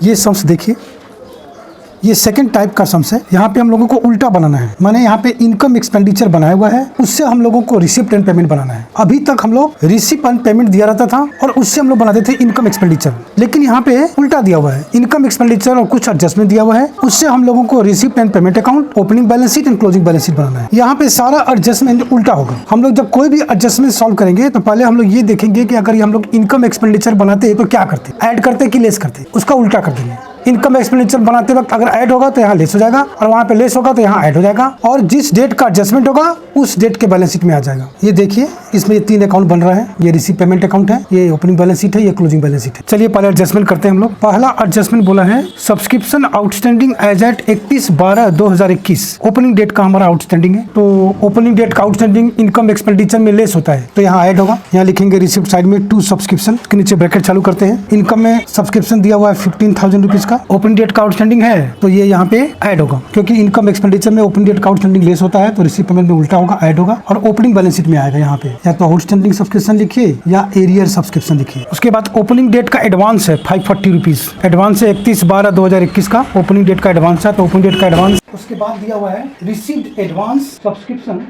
ये सम्स देखिए, ये सेकंड टाइप का सम्स है। यहाँ पे हम लोगों को उल्टा बनाना है, माने यहाँ पे इनकम एक्सपेंडिचर बनाया हुआ है, उससे हम लोगों को रिसिप्ट एंड पेमेंट बनाना है। अभी तक हम लोग रिसिप्ट एंड पेमेंट दिया रहता था और उससे हम लोग बनाते थे इनकम एक्सपेंडिचर, लेकिन यहाँ पे उल्टा दिया हुआ है, इनकम एक्सपेंडिचर और कुछ एडजस्टमेंट दिया हुआ है, उससे हम लोगों को receipt and payment account, opening balance sheet and closing balance sheet बनाना है। यहाँ पे सारा एडजस्टमेंट उल्टा होगा। हम लोग जब कोई भी एडजस्टमेंट सॉल्व करेंगे तो पहले हम लोग ये देखेंगे कि अगर हम लोग इनकम एक्सपेंडिचर बनाते तो क्या करते, ऐड करते कि लेस करते, उसका उल्टा कर देंगे। इनकम एक्सपेंडिचर बनाते वक्त अगर ऐड होगा तो यहाँ लेस हो जाएगा और वहाँ पे लेस होगा तो यहाँ ऐड हो जाएगा, और जिस डेट का एडजस्टमेंट होगा उस डेट के बैलेंस शीट में आ जाएगा। ये देखिए, इसमें ये 3 अकाउंट बन रहा है, ये रिसीव पेमेंट अकाउंट है, ये ओपनिंग बैलेंस शीट है, ये क्लोजिंग बैलेंस शीट है। चलिए पहले एडजस्टमेंट करते हैं हम लोग। पहला एडजस्टमेंट बोला है subscription outstanding as at 31/12/2021, opening date का हमारा आउटस्टैंडिंग है। तो ओपनिंग डेट का आउटस्टैंडिंग इनकम एक्सपेंडिचर में लेस होता है तो यहाँ ऐड होगा। यहाँ लिखेंगे रिसिप्ट साइड में टू सब्सक्रिप्शन, के नीचे ब्रैकेट चालू करते हैं। इनकम में सब्सक्रिप्शन दिया हुआ है 15,000 रुपीज का, ओपनिंग डेट का आउटस्टैंडिंग है तो ये यहाँ पे ऐड होगा, क्योंकि इनकम एक्सपेंडिचर में ओपनिंग डेट का आउटस्टैंडिंग लेस होता है तो रिसीव पेमेंट में उल्टा होगा, ऐड होगा और ओपनिंग बैलेंस शीट में आएगा। यहाँ पे या तो आउटस्टैंडिंग सब्सक्रिप्शन लिखिए या एरियर सब्सक्रिप्शन लिखिए। उसके बाद ओपनिंग डेट का एडवांस है 540 रुपीज, एडवांस है 31/12/2021 का, ओपनिंग डेट का एडवांस है तो ओपनिंग डेट का एडवांस। उसके बाद दिया हुआ है रिसीव्ड एडवांस सब्सक्रिप्शन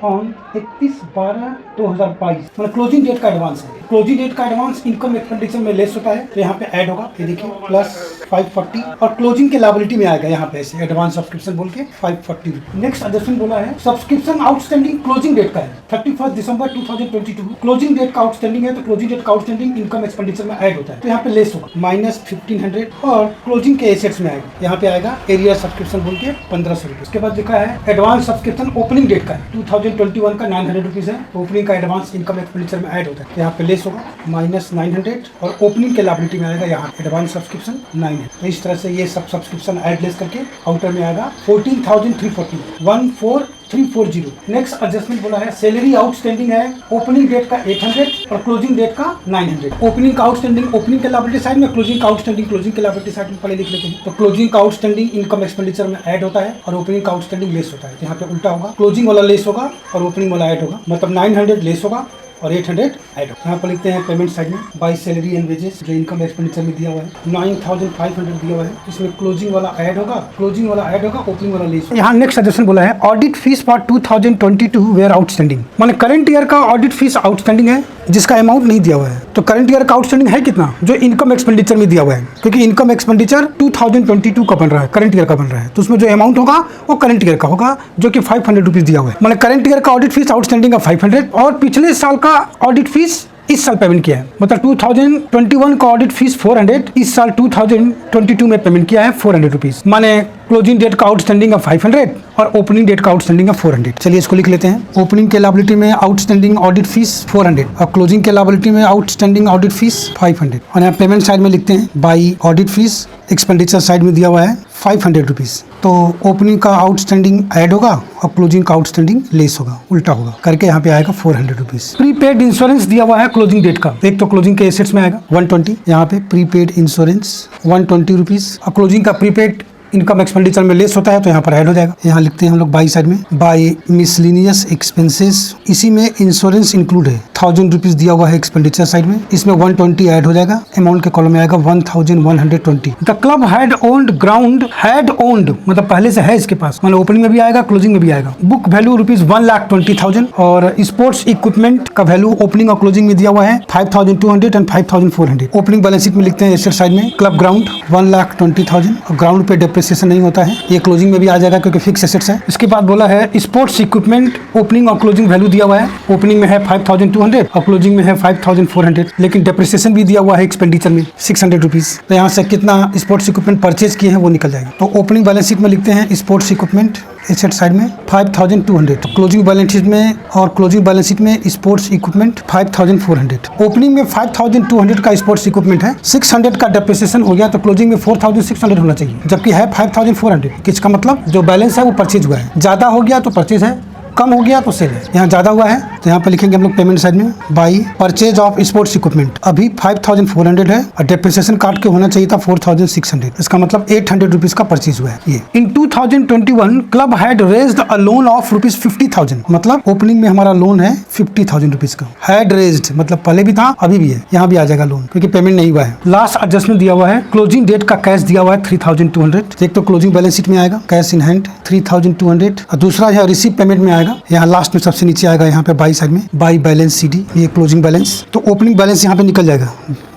ऑन 31/12/2022, मतलब क्लोजिंग डेट का एडवांस है। क्लोजिंग डेट का एडवांस इनकम एक्सपेंडिचर में लेस होता है तो यहाँ पे ऐड होगा, ये देखिए प्लस 540, और क्लोजिंग के लायबिलिटी में आएगा यहाँ पे ऐसे एडवांस सब्सक्रिप्शन बोल के 540। नेक्स्ट एडजस्टमेंट बोला है सब्सक्रिप्शन आउटस्टैंडिंग क्लोजिंग डेट का है 31 दिसंबर 2022, क्लोजिंग डेट का आउटस्टैंडिंग है तो क्लोजिंग डेट का आउटस्टैंडिंग इनकम एक्सपेंडिचर में ऐड होता है तो यहाँ पे लेस होगा -1500, और क्लोजिंग के एसेट्स में आएगा, यहाँ पे आएगा एरियर सब्सक्रिप्शन बोल के 1500 रुपये। उसके बाद लिखा है एडवांस सब्सक्रिप्शन ओपनिंग डेट का 2021 का 900 रुपीज है, ओपनिंग का एडवांस इनकम एक्सपेंडिचर में ऐड होता है तो यहाँ पे लेस होगा -900, और ओपनिंग के लायबिलिटी में आएगा यहाँ एडवांस सब्सक्रिप्शन 9 है। तो इस तरह से ये सब सब्सक्रिप्शन ऐड लेस करके आउटर में आएगा 14,340, 14340। नेक्स्ट एडजस्टमेंट बोला है सैलरी आउटस्टैंडिंग है ओपनिंग डेट का 800 और क्लोजिंग डेट का 900। ओपनिंग का आउटस्टैंडिंग ओपनिंग के लायबिलिटी साइड में, क्लोजिंग का आउटस्टैंडिंग क्लोजिंग के लायबिलिटी साइड में पहले लिख लेते हैं। तो क्लोजिंग का आउटस्टैंडिंग इनकम एक्सपेंडिचर में ऐड होता है और ओपनिंग का आउटस्टैंडिंग लेस होता है, यहाँ पे उल्टा होगा, क्लोजिंग वाला लेस होगा और ओपनिंग वाला ऐड होगा, मतलब 900 लेस होगा और 800 ऐड होगा। यहाँ पर लिखते हैं पेमेंट साइड में बाय सैलरी एंड वेजेस, जो इनकम एक्सपेंडिचर में दिया हुआ है 9,500 दिया हुआ है, इसमें क्लोजिंग वाला ऐड होगा, क्लोजिंग वाला ऐड होगा, ओपनिंग वाला लेस। यहाँ नेक्स्ट सजेशन बोला है audit fees for 2022 where outstanding, माने करंट ईयर का ऑडिट फीस आउटस्टैंडिंग है जिसका अमाउंट नहीं दिया हुआ है। तो करंट ईयर का आउटस्टैंडिंग है कितना, जो इनकम एक्सपेंडिचर में दिया हुआ है, क्योंकि इनकम एक्सपेंडिचर 2022 का बन रहा है, करंट ईयर का बन रहा है, तो उसमें जो अमाउंट होगा वो करंट ईयर का होगा, जो कि 500 रुपीज दिया हुआ है। माने करंट ईयर का ऑडिट फीस आउटस्टैंडिंग का 500 और पिछले साल का ऑडिट फीस इस साल पेमेंट किया है, मतलब 2021 का ऑडिट फीस 400, इस साल 2022 में पेमेंट किया है 400 रुपीज, माने क्लोजिंग डेट का आउटस्टैंडिंग है 500 और ओपनिंग डेट का आउटस्टैंडिंग है 400। चलिए इसको लिख लेते हैं। ओपनिंग के लायबिलिटी में आउटस्टैंडिंग ऑडिट फीस 400 और क्लोजिंग के लायबिलिटी में आउटस्टैंडिंग ऑडिट फीस 500, और यहाँ पेमेंट साइड में लिखते हैं by audit fees, expenditure side में दिया हुआ है 500 रुपीज। तो ओपनिंग का आउटस्टैंडिंग ऐड होगा और क्लोजिंग का आउटस्टैंडिंग लेस होगा, उल्टा होगा करके यहाँ पे आएगा 400 रुपीज। प्रीपेड इंश्योरेंस दिया हुआ है क्लोजिंग डेट का, एक तो क्लोजिंग के एसेट्स में आएगा 120, यहाँ पे प्रीपेड इंश्योरेंस 120 रुपीज, और क्लोजिंग का प्रीपेड इनकम एक्सपेंडिचर में लेस होता है तो यहाँ पर ऐड हो जाएगा। यहाँ लिखते हैं हम लोग बाई साइड में बाई मिसलिनियस एक्सपेंसेस, इसी में इंश्योरेंस इंक्लूड है 1000 रुपीज दिया हुआ है एक्सपेंडिचर साइड में, इसमें 120 ऐड हो जाएगा, अमाउंट के कॉलम में आएगा 1120। The club had owned ground, had owned मतलब पहले से है इसके पास, मतलब ओपनिंग में भी आएगा क्लोजिंग में भी आएगा। बुक वैल्यू रुपीज 1,20,000 और स्पोर्ट्स इक्विपमेंट का वैल्यू ओपनिंग और क्लोजिंग में दिया हुआ है 5,200 एंड 5,400। ओपनिंग बैलेंस शीट में लिखते हैं एसेट साइड में क्लब ग्राउंड 1,20,000 और ग्राउंड पे डेप्रिसिएशन नहीं होता है, ये क्लोजिंग में भी आ जाएगा क्योंकि फिक्स एसेट्स है। इसके बाद बोला है स्पोर्ट्स इक्विपमेंट ओपनिंग और क्लोजिंग वैल्यू दिया हुआ है, ओपनिंग में है 5,200 और क्लोजिंग में है 5,400, लेकिन डेप्रिसिएशन भी दिया हुआ है एक्सपेंडिचर में 600 रुपीज, तो यहाँ से कितना स्पोर्ट्स इक्विपमेंट परचेज किए हैं वो निकल जाएगा। तो ओपनिंग बैलेंस शीट में लिखते हैं स्पोर्ट्स इक्विपमेंट एसेट साइड में 5,200, तो क्लोजिंग बैलेंस शीट में और क्लोजिंग बैलेंस शीट में स्पोर्ट्स इक्विपमेंट 5,400। ओपनिंग में 5,200 का स्पोर्ट्स इक्विपमेंट है, 600 का डेप्रिसिएशन हो गया तो क्लोजिंग में 4,600 होना चाहिए, जबकि है 5,400। किसका मतलब जो बैलेंस है वो परचेज हुआ है, ज्यादा हो गया तो परचेज है, कम हो गया तो सेल है, यहाँ ज़्यादा हुआ है तो यहाँ पे लिखेंगे हम लोग पेमेंट साइड में by purchase of sports equipment. अभी 5400 है और डेप्रिसिएशन काट के होना चाहिए था 4600, इसका मतलब 800 रुपीज का परचेज हुआ है ये। इन 2021 club had raised a loan of rupees 50,000, मतलब ओपनिंग में हमारा लोन है 50,000 रुपीज का। हैड रेज्ड मतलब पहले भी था अभी भी है, यहाँ भी आ जाएगा लोन क्योंकि पेमेंट नहीं हुआ है। लास्ट एडजस्टमेंट दिया हुआ है, क्लोजिंग डेट का कैश दिया हुआ है 3200, एक तो क्लोजिंग बैलेंस शीट में आएगा कैश इन हैंड 3200 और दूसरा यहाँ रिसीव पेमेंट में आएगा, यहाँ लास्ट में सबसे नीचे आएगा यहाँ पे बाई साइड में बाई बैलेंस CD, ये क्लोजिंग बैलेंस। तो ओपनिंग बैलेंस यहाँ पे निकल जाएगा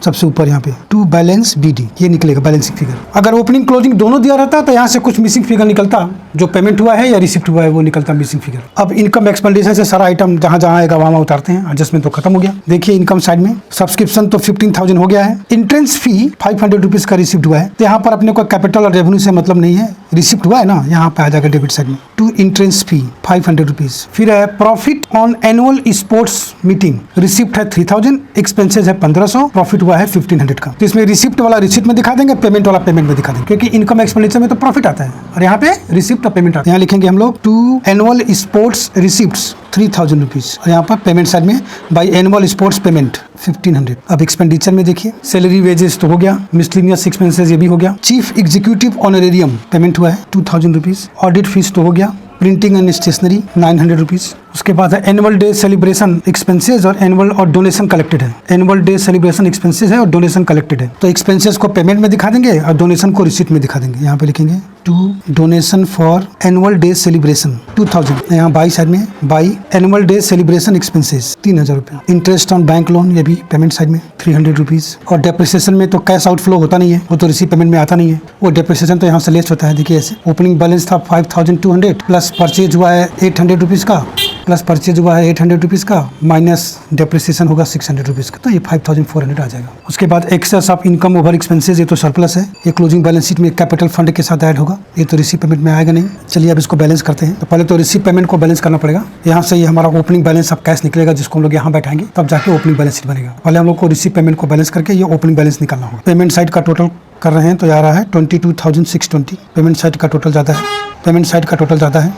सबसे ऊपर यहाँ पे टू बैलेंस BD, ये निकलेगा बैलेंसिंग फिगर। अगर ओपनिंग क्लोजिंग दोनों दिया रहता तो यहाँ से कुछ मिसिंग फिगर निकलता, जो पेमेंट हुआ है या रिसिप्ट हुआ है वो निकलता मिसिंग फिगर। अब इनकम एक्सपेंडिचर से सारा आइटम जहाँ जहाँ आएगा वहाँ उतारते हैं, एडजस्टमेंट तो खत्म हो गया। देखिए इनकम साइड में सब्सक्रिप्शन तो 15,000 हो गया है, एंट्रेंस फी 500 रुपीज का रिसिप्ट हुआ है, तो यहाँ पर अपने को कैपिटल और रेवेन्यू से मतलब नहीं है, रिसिप्ट हुआ है ना, यहाँ पे आ जाएगा डेबिट साइड में टू एंट्रेंस फी 500 रुपीज। फिर है profit on annual sports meeting, receipt है 3000, एक्सपेंसेस है 1500, प्रॉफिट हुआ है 1500 का। तो इसमें रिसिप्ट वाला रिसिप्ट में दिखा देंगे, पेमेंट वाला पेमेंट में दिखा देंगे, क्योंकि इनकम एक्सपेंडिचर में तो प्रॉफिट आता है और यहाँ पे रिसिप्ट और पेमेंट आता है। यहाँ लिखेंगे हम लोग to annual sports receipts 3000 rupees और यहाँ पर पेमेंट साइड में बाई एनुअल स्पोर्ट्स पेमेंट 1500। अब एक्सपेंडिचर में देखिए सैलरी वेजेस तो हो गया, मिसलेनियस एक्सपेंसेस ये भी हो गया, चीफ एग्जीक्यूटिव ऑनरेरियम पेमेंट हुआ है 2000 रुपीज, ऑडिट फीस तो हो गया, प्रिंटिंग एंड स्टेशनरी 900 रुपीज। उसके बाद है एनुअल डे सेलिब्रेशन एक्सपेंसेस और एनुअल और डोनेशन कलेक्टेड है, एनुअल डे सेलिब्रेशन एक्सपेंसेस है और डोनेशन कलेक्टेड है। तो एक्सपेंसेस को पेमेंट में दिखा देंगे और डोनेशन को रिसीट में दिखा देंगे। यहाँ पे लिखेंगे to donation for annual day celebration 2000, यहाँ बाई साइड में by annual day celebration expenses 3000 रुपये। इंटरेस्ट ऑन बैंक लोन ये भी पेमेंट साइड में 300 रुपीज। और डेप्रिसिएशन में तो कैश आउटफ्लो होता नहीं है, वो तो रिसीव पेमेंट में आता नहीं है, वो डेप्रिसिएशन तो यहाँ से लेस होता है। देखिए ऐसे ओपनिंग बैलेंस था 5200 प्लस परचेज हुआ है 800 रुपीज का, प्लस परचेज हुआ है 800 रुपीज़ का, माइनस डेप्रिसिएशन होगा 600 रुपीज़ का, तो ये 5400 आ जाएगा। उसके बाद excess of income over expenses, ये तो सरप्लस है, ये क्लोजिंग बैलेंस शीट में कैपिटल फंड के साथ ऐड होगा, ये तो रिसीव पेमेंट में आएगा नहीं। चलिए अब इसको बैलेंस करते हैं। तो पहले तो रिसीव पेमेंट को बैलेंस करना पड़ेगा, यहाँ से ये हमारा ओपनिंग बैलेंस अब कैश निकलेगा, जिसको हम लोग यहाँ बैठाएंगे तब जाके ओपनिंग बैलेंस शीट बनेगा। पहले हम लोग को रिसीव पेमेंट को बैलेंस करके ये ओपनिंग बैलेंस निकालना होगा। पेमेंट साइड का टोटल कर रहे हैं तो आ रहा है 22,620, पेमेंट साइड का टोटल ज़्यादा है, पेमेंट साइड का टोटल ज़्यादा है।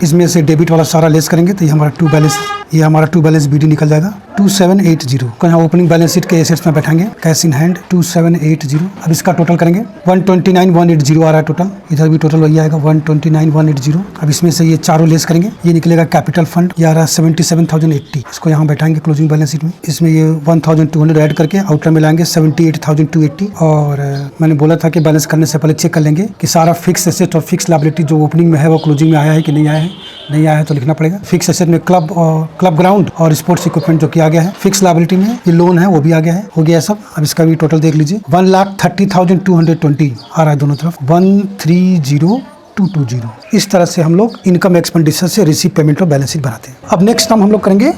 इसमें से डेबिट वाला सारा लेस करेंगे तो ये हमारा टू बैलेंस BD निकल जाएगा 2780 को यहाँ ओपनिंग बैलेंस शीट के एसेट्स में बैठाएंगे, कैश इन हैंड 2780। अब इसका टोटल करेंगे 129,180 आ रहा है टोटल, इधर भी टोटल वही आएगा 129,180। अब इसमें से ये चारों लेस करेंगे, ये निकलेगा कैपिटल फंड, ये आ रहा है 77,080, इसको यहाँ बैठाएंगे क्लोजिंग बैलेंस शीट में। इसमें ये 1200 ऐड करके आउटर में लाएंगे 78,280। और मैंने बोला था कि बैलेंस करने से पहले चेक कर लेंगे कि सारा फिक्स एसेट और फिक्स लायबिलिटी जो ओपनिंग में है वो क्लोजिंग में आया है कि नहीं आया है। नहीं आया है तो लिखना पड़ेगा। फिक्स एसेट में क्लब ग्राउंड और स्पोर्ट्स इक्विपमेंट जो कि आ गया है, फिक्स लायबिलिटी में ये लोन है वो भी आ गया है, हो गया सब। अब इसका भी टोटल देख लीजिए 1,30,220 आ रहा है दोनों तरफ, 130,220। इस तरह से हम लोग इनकम एक्सपेंडिचर से रिसीव पेमेंट और बैलेंस शीट बनाते हैं। अब नेक्स्ट हम लोग करेंगे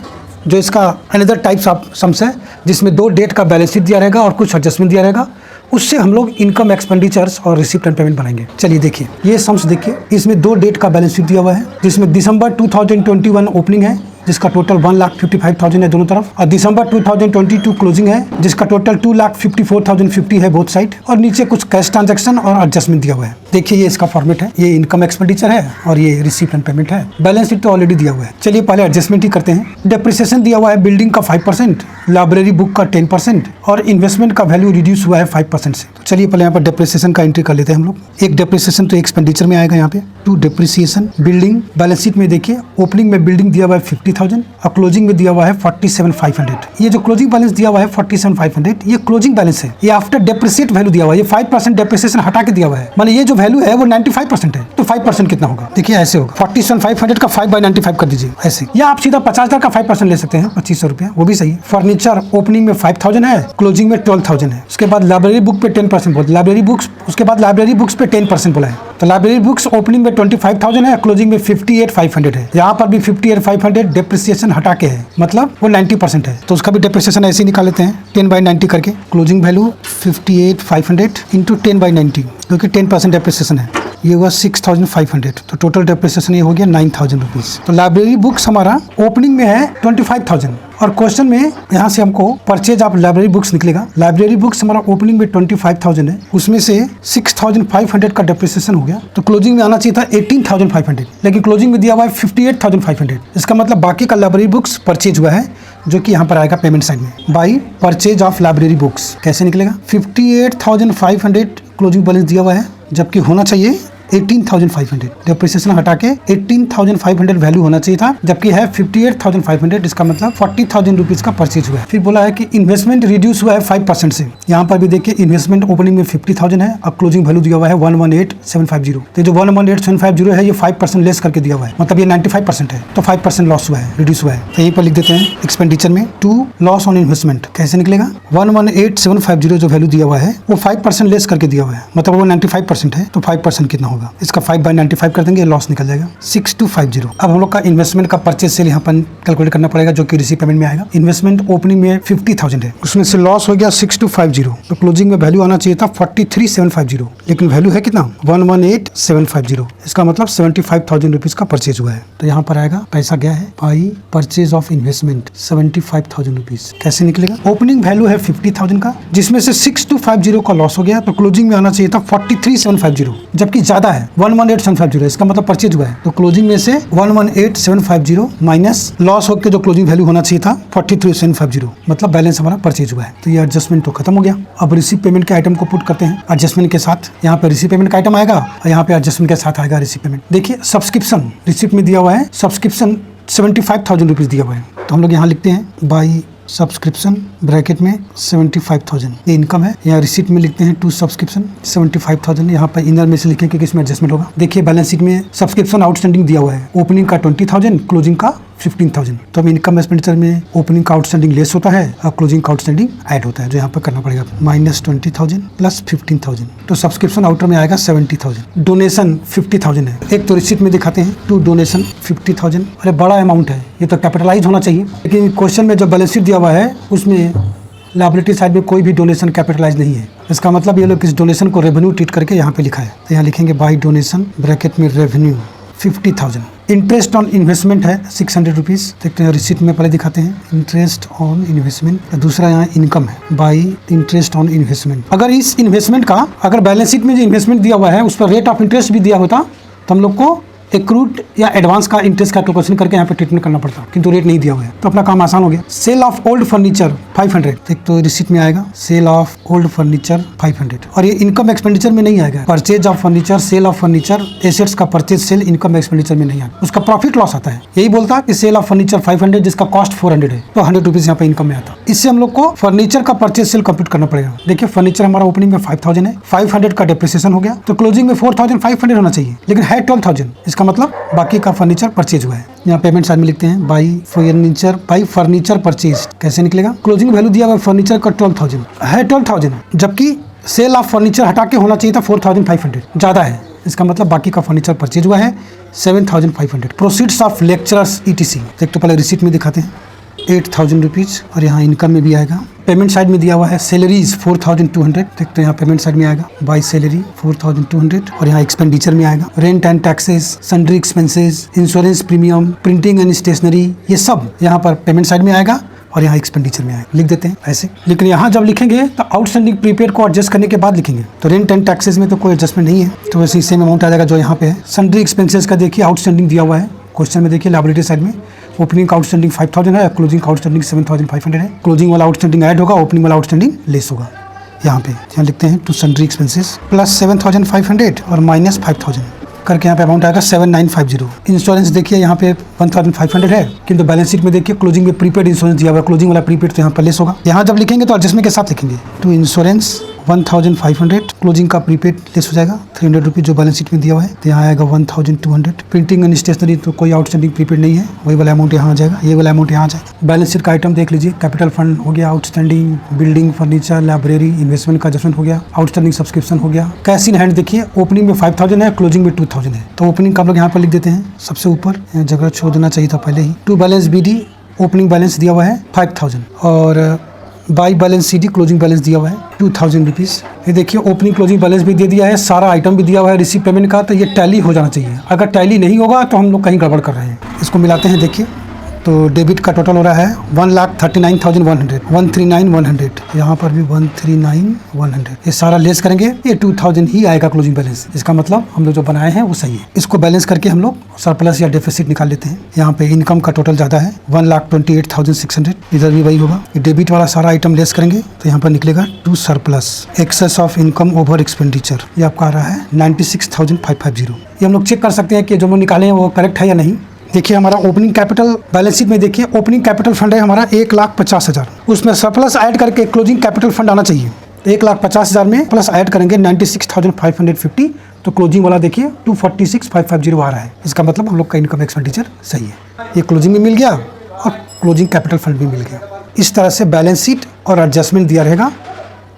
जो इसका अनदर टाइप्स ऑफ सम्स है, जिसमें 2 डेट का बैलेंस शीट दिया रहेगा और कुछ एडजस्टमेंट दिया रहेगा, उससे हम लोग इनकम एक्सपेंडिचर्स और रिसिप्ट एंड पेमेंट बनाएंगे। चलिए देखिए ये सम्स देखिए, इसमें 2 डेट का बैलेंस शीट दिया हुआ है, जिसमें दिसंबर 2021 ओपनिंग है जिसका टोटल 1,55,000 है दोनों तरफ, और दिसंबर 2022 क्लोजिंग है जिसका टोटल 2,54,050 है बोथ साइड, और नीचे कुछ कैश ट्रांजैक्शन और एडजस्टमेंट दिया हुआ है। देखिए ये इसका फॉर्मेट है, ये इनकम एक्सपेंडिचर है और ये रिसीप्ट एंड पेमेंट है। बैलेंस शीट तो ऑलरेडी दिया हुआ है। चलिए पहले एडजस्टमेंट ही करते हैं। डेप्रिसिएशन दिया हुआ है बिल्डिंग का 5%, लाइब्रेरी बुक का 10% और इन्वेस्टमेंट का वैल्यू रिड्यूस हुआ है 5% से। तो चलिए पहले यहाँ पर डेप्रिसिएशन का एंट्री कर लेते हैं हम लोग। एक डेप्रिसिएशन तो एक्सपेंडिचर में आएगा यहाँ पे, 2 डेप्रिसिएशन बिल्डिंग। बैलेंस शीट में देखिए ओपनिंग में बिल्डिंग दिया हुआ है 50,000 और क्लोजिंग में दिया हुआ है 47,500। ये जो क्लोजिंग बैलेंस दिया हुआ है 47,500 ये क्लोजिंग बैलेंस है, ये आफ्टर डेप्रिसिएट वैल्यू दिया हुआ है, ये 5% डेप्रिसिएशन हटा के दिया हुआ है, माने ये जो वैल्यू है वो 95% है। तो 5% कितना होगा, देखिए ऐसे होगा 47,500 का 5/95 कर दीजिए ऐसे, या आप सीधा 50,000 का 5% ले सकते हैं 2,500 रुपया, वो भी सही है। फर्नीचर ओपनिंग में 5,000 है, क्लोजिंग में 12,000 है। उसके बाद लाइब्रेरी बुक पे 10% बोला, लाइब्रेरी बुक्स उसके बाद लाइब्रेरी बुक्स पे 10% बोला है, तो लाइब्रेरी बुक्स ओपनिंग में 25,000 है, क्लोजिंग में 58,500 है। यहाँ पर भी 58,500 डेप्रिसिएशन हटा के है, मतलब वो 90% है, तो उसका भी डेप्रिसिएशन ऐसे ही निकाल लेते हैं 10/90 करके। क्लोजिंग वैल्यू 58,500 इंटू 10/90, क्योंकि 10% डेप्रिसिएशन है। ये हुआ 6500, तो टोटल डेप्रिसिएशन ये हो गया 9000 रुपीज। तो लाइब्रेरी बुक्स हमारा ओपनिंग में है 25,000 और क्वेश्चन में यहाँ से हमको परचेज ऑफ लाइब्रेरी बुक्स निकलेगा। लाइब्रेरी बुक्स हमारा ओपनिंग में 25,000 है, उसमें से 6500 का डेप्रिसिएशन हो गया, तो क्लोजिंग में आना चाहिए था 18,500, लेकिन क्लोजिंग में दिया हुआ है 58,500। इसका मतलब बाकी का लाइब्रेरी बुक्स परचेज हुआ है, जो कि यहाँ पर आएगा पेमेंट साइड में। By purchase of library books कैसे निकलेगा? 58,500 क्लोजिंग बैलेंस दिया हुआ है, जबकि होना चाहिए 18,500। डेप्रिसिएशन हटा के 18,500 वैल्यू होना चाहिए था, जबकि है 58,500। इसका मतलब 40,000 रुपीज का परचेज हुआ है। फिर बोला है कि इन्वेस्टमेंट रिड्यूस हुआ है 5% से। यहाँ पर भी देखिए इन्वेस्टमेंट ओपनिंग में 50,000 है, अब क्लोजिंग वैल्यू दिया हुआ है 118,750। तो जो 118,750 है ये 5% लेस करके दिया हुआ है, मतलब ये 95% है, तो 5% लॉस हुआ है, रिड्यूस हुआ है। तो यहीं पर लिख देते हैं एक्सपेंडिचर में टू लॉस ऑन इन्वेस्टमेंट। कैसे निकलेगा? 118,750 जो वैल्यू दिया हुआ है वो 5% लेस करके दिया हुआ है, मतलब वो 95% है, तो 5% कितना होगा? इसका 5/95 कर देंगे, लॉस निकल जाएगा 6250। अब हम लोग का इन्वेस्टमेंट का परचेज सेल यहाँ पर कैलकुलेट करना पड़ेगा, जो कि रिसीव पेमेंट में आएगा। इन्वेस्टमेंट ओपनिंग में 50,000 है, उसमें से लॉस हो गया 6250, तो क्लोजिंग में वैल्यू आना चाहिए था 43,750, लेकिन वैल्यू है कितना? 118,750। इसका मतलब 75,000 रुपीज का परचेज हुआ है। तो यहाँ पर आएगा पैसा गया है by purchase of investment 75,000 rupees. कैसे निकलेगा? ओपनिंग वैल्यू है 50,000 का, जिसमें से 6250 का लॉस हो गया, तो क्लोजिंग में आना चाहिए था 43,750, जबकि ज्यादा है 118,750। इसका मतलब परचेज हुआ है, तो क्लोजिंग में से 118,750 माइनस लॉस होकर जो क्लोजिंग वैल्यू होना चाहिए था 43,750, मतलब बैलेंस हमारा परचेज हुआ है। तो ये एडजस्टमेंट तो खत्म हो गया। अब रिसीव पेमेंट के आइटम को पुट करते हैं एडजस्टमेंट के साथ। यहाँ पे रिसीव पेमेंट का आइटम आएगा और यहाँ पे एडजस्टमेंट के साथ आएगा रिसीव पेमेंट। देखिए सब्सक्रिप्शन रिसिप्ट में दिया हुआ है, सब्सक्रिप्शन 75,000 रुपीज दिया हुआ है, तो हम लोग यहाँ लिखते हैं बाई सब्सक्रिप्शन ब्रैकेट में 75,000 ये इनकम है। यहाँ रिसीट में लिखते हैं टू सब्सक्रिप्शन 75,000। यहाँ पर इनर में से लिखें कि इसमें एडजस्टमेंट होगा। देखिए बैलेंस शीट में सब्सक्रिप्शन आउटस्टैंडिंग दिया हुआ है, ओपनिंग का 20,000, क्लोजिंग का 15,000। तो अब इनकम एक्सपेंडिचर में ओपनिंग का आउटस्टैंडिंग लेस होता है और क्लोजिंग का आउटस्टैंडिंग ऐड होता है, जो यहाँ पर करना पड़ेगा -20,000 प्लस 15,000, तो सब्सक्रिप्शन आउटर में आएगा 70,000। डोनेशन 50,000 है, एक तो रिसीट में दिखाते हैं टू डोनेशन 50,000। अरे बड़ा अमाउंट है, ये तो कैपिटलाइज होना चाहिए, लेकिन क्वेश्चन में जो बैलेंस शीट दिया हुआ है उसमें लायबिलिटी साइड में कोई भी डोनेशन कैपिटलाइज नहीं है। इसका मतलब ये लोग इस डोनेशन को रेवेन्यू ट्रीट करके यहाँ पे लिखा है, तो यहाँ लिखेंगे बाई डोनेशन ब्रैकेट में रेवेन्यू 50,000। इंटरेस्ट ऑन इन्वेस्टमेंट है 600 रुपीज़। देखते हैं रिसीट में पहले दिखाते हैं इंटरेस्ट ऑन इन्वेस्टमेंट, दूसरा यहाँ इनकम है बाई इंटरेस्ट ऑन इन्वेस्टमेंट। अगर इस इन्वेस्टमेंट का अगर बैलेंस शीट में जो इन्वेस्टमेंट दिया हुआ है उस पर रेट ऑफ इंटरेस्ट भी दिया होता तो हम लोग को एक्रूड या एडवांस का इंटरेस्ट कैलकुलेशन करके यहाँ पे ट्रीटमेंट करना पड़ता, किंतु रेट नहीं दिया हुआ है, तो अपना काम आसान हो गया। सेल ऑफ ओल्ड फर्नीचर 500, एक तो रिसीट में आएगा सेल ऑफ ओल्ड फर्नीचर 500, और ये इनकम एक्सपेंडिचर में नहीं आएगा। Purchase of furniture, sale of furniture, assets का परचेज सेल इनकम एक्सपेंडिचर में नहीं आएगा, उसका प्रॉफिट लॉस आता है। यही बोलता है कि सेल ऑफ फर्नीचर 500 जिसका कॉस्ट 400 है, तो 100 रुपीज यहाँ पे इनकम में आता। इससे हम लोग को फर्नीचर का परचेज सेल कंप्लीट करना पड़ेगा। देखिए फर्नीचर हमारा ओपनिंग में 5,000 है, 500 का डेप्रिसिएशन हो गया, तो क्लोजिंग में 4,500 होना चाहिए, लेकिन है 12,000। इसका मतलब बाकी का फर्नीचर परचेज हुआ है। यहाँ पेमेंट साइड में लिखते हैं बाई फर्नीचर परचेज। कैसे निकलेगा? क्लोजिंग वैल्यू दिया हुआ फर्नीचर का 12,000 है, 12,000, जबकि सेल ऑफ फर्नीचर हटा के होना चाहिए था 4,500, ज्यादा है। इसका मतलब बाकी का फर्नीचर परचेज हुआ है 7,500। प्रोसीड्स ऑफ लेक्चरर्स ETC, एक तो पहले रिसीट में दिखाते हैं 8,000 रुपीज, और यहाँ इनकम में भी आएगा। पेमेंट साइड में दिया हुआ है सैलरीज 4,200, देखते हैं यहाँ पेमेंट साइड में आएगा बाई सैलरी 4,200, और यहाँ एक्सपेंडिचर में आएगा rent and taxes, sundry expenses, insurance premium, printing and stationery, ये सब यहाँ पर पेमेंट साइड में आएगा और यहाँ एक्सपेंडिचर में आएगा। लिख देते हैं ऐसे, लेकिन यहाँ जब लिखेंगे तो आउटस्टैंडिंग प्रीपेड को एडजस्ट करने के बाद लिखेंगे। तो रेंट एंड टैक्सेस में तो कोई एडजस्टमेंट नहीं है, तो वैसे सेम अमाउंट आ जाएगा जो यहाँ पे है। सन्ड्री एक्सपेंसेस का देखिए आउटस्टैंडिंग दिया हुआ है क्वेश्चन में, देखिए लायबिलिटी साइड में ओपनिंग का आउटस्टैंडिंग 5,000 है, क्लोजिंग का आउटस्टैंडिंग 7,500 है। क्लोजिंग वाला आउटस्टैंडिंग ऐड होगा, ओपनिंग वाला आउटस्टैंडिंग लेस होगा। यहाँ लिखते हैं टू सन्ड्री एक्सपेंसेस प्लस 7,500 और माइनस 5,000 करके यहाँ पे अमाउंट आएगा 7,950। इंश्योरेंस देखिए यहाँ पे 1,500 है, किंतु बैलेंस शीट में देखिए क्लोजिंग में प्रीपेड इंश्योरेंस दिया हुआ है, क्लोजिंग वाला प्रीपेड तो यहाँ पर लेस होगा। यहाँ जब लिखेंगे तो एडजस्टमेंट के साथ लिखेंगे टू इंश्योरेंस 1,500, क्लोजिंग का प्रीपेड लेस हो जाएगा 300 रुपीज जो बैलेंस शीट में दिया हुआ है, तो यहाँ आएगा 1,200। प्रिंटिंग एंड स्टेशनरी तो कोई आउटस्टैंडिंग प्रीपेड नहीं है, वही वाला अमाउंट यहाँ आ जाएगा, ये वाला अमाउंट यहाँ आ जाएगा। बैलेंस शीट का आइटम देख लीजिए, कैपिटल फंड हो गया, outstanding building, furniture, library, investment का एडजस्टमेंट हो गया, आउटस्टैंडिंग सब्सक्रिप्शन हो गया। कैश इन हैंड देखिए ओपनिंग में 5,000 है, क्लोजिंग में 2,000 है, तो ओपनिंग का हम लोग यहाँ पर लिख देते हैं सबसे ऊपर, जगह छोड़ देना चाहिए था पहले ही। To balance BD opening balance दिया हुआ है 5,000 और by balance CD closing balance दिया हुआ है 2000 रुपीज़। ये देखिए ओपनिंग क्लोजिंग बैलेंस भी दे दिया है, सारा आइटम भी दिया हुआ है रिसीव पेमेंट का। तो ये टैली हो जाना चाहिए, अगर टैली नहीं होगा तो हम लोग कहीं गड़बड़ कर रहे हैं। इसको मिलाते हैं, देखिए तो डेबिट का टोटल हो रहा है 1,39,100, 139,100, यहाँ पर भी 139,100। ये सारा लेस करेंगे, ये 2000 ही आएगा क्लोजिंग बैलेंस। इसका मतलब हम लोग जो बनाए हैं वो सही है। इसको बैलेंस करके हम लोग सरप्लस या डेफिसिट निकाल लेते हैं। यहाँ पे इनकम का टोटल ज़्यादा है 1,28,600, इधर भी वही होगा। ये डेबिट वाला सारा आइटम लेस करेंगे तो यहाँ पर निकलेगा to surplus excess of income over expenditure. ये आपका आ रहा है 96,550। ये हम लोग चेक कर सकते हैं कि जो हम लोग निकाले हैं वो करेक्ट है या नहीं। देखिए हमारा ओपनिंग कैपिटल बैलेंस शीट में देखिए ओपनिंग कैपिटल फंड है हमारा 1,50,000, उसमें सरप्लस ऐड करके क्लोजिंग कैपिटल फंड आना चाहिए। 1,50,000 में प्लस ऐड करेंगे 96,550, तो क्लोजिंग वाला देखिए 246,550 आ रहा है। इसका मतलब हम लोग का इनकम एक्सपेंडिचर सही है। ये क्लोजिंग भी मिल गया और क्लोजिंग कैपिटल फंड भी मिल गया। इस तरह से बैलेंस शीट और एडजस्टमेंट दिया रहेगा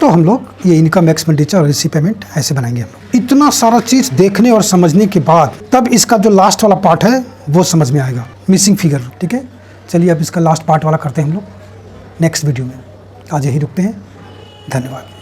तो हम लोग ये इनकम एक्सपेंडिचर और रिसीव पेमेंट ऐसे बनाएंगे। हम लोग इतना सारा चीज़ देखने और समझने के बाद तब इसका जो लास्ट वाला पार्ट है वो समझ में आएगा, मिसिंग फिगर। ठीक है, चलिए अब इसका लास्ट पार्ट वाला करते हैं हम लोग नेक्स्ट वीडियो में। आज यही रुकते हैं, धन्यवाद।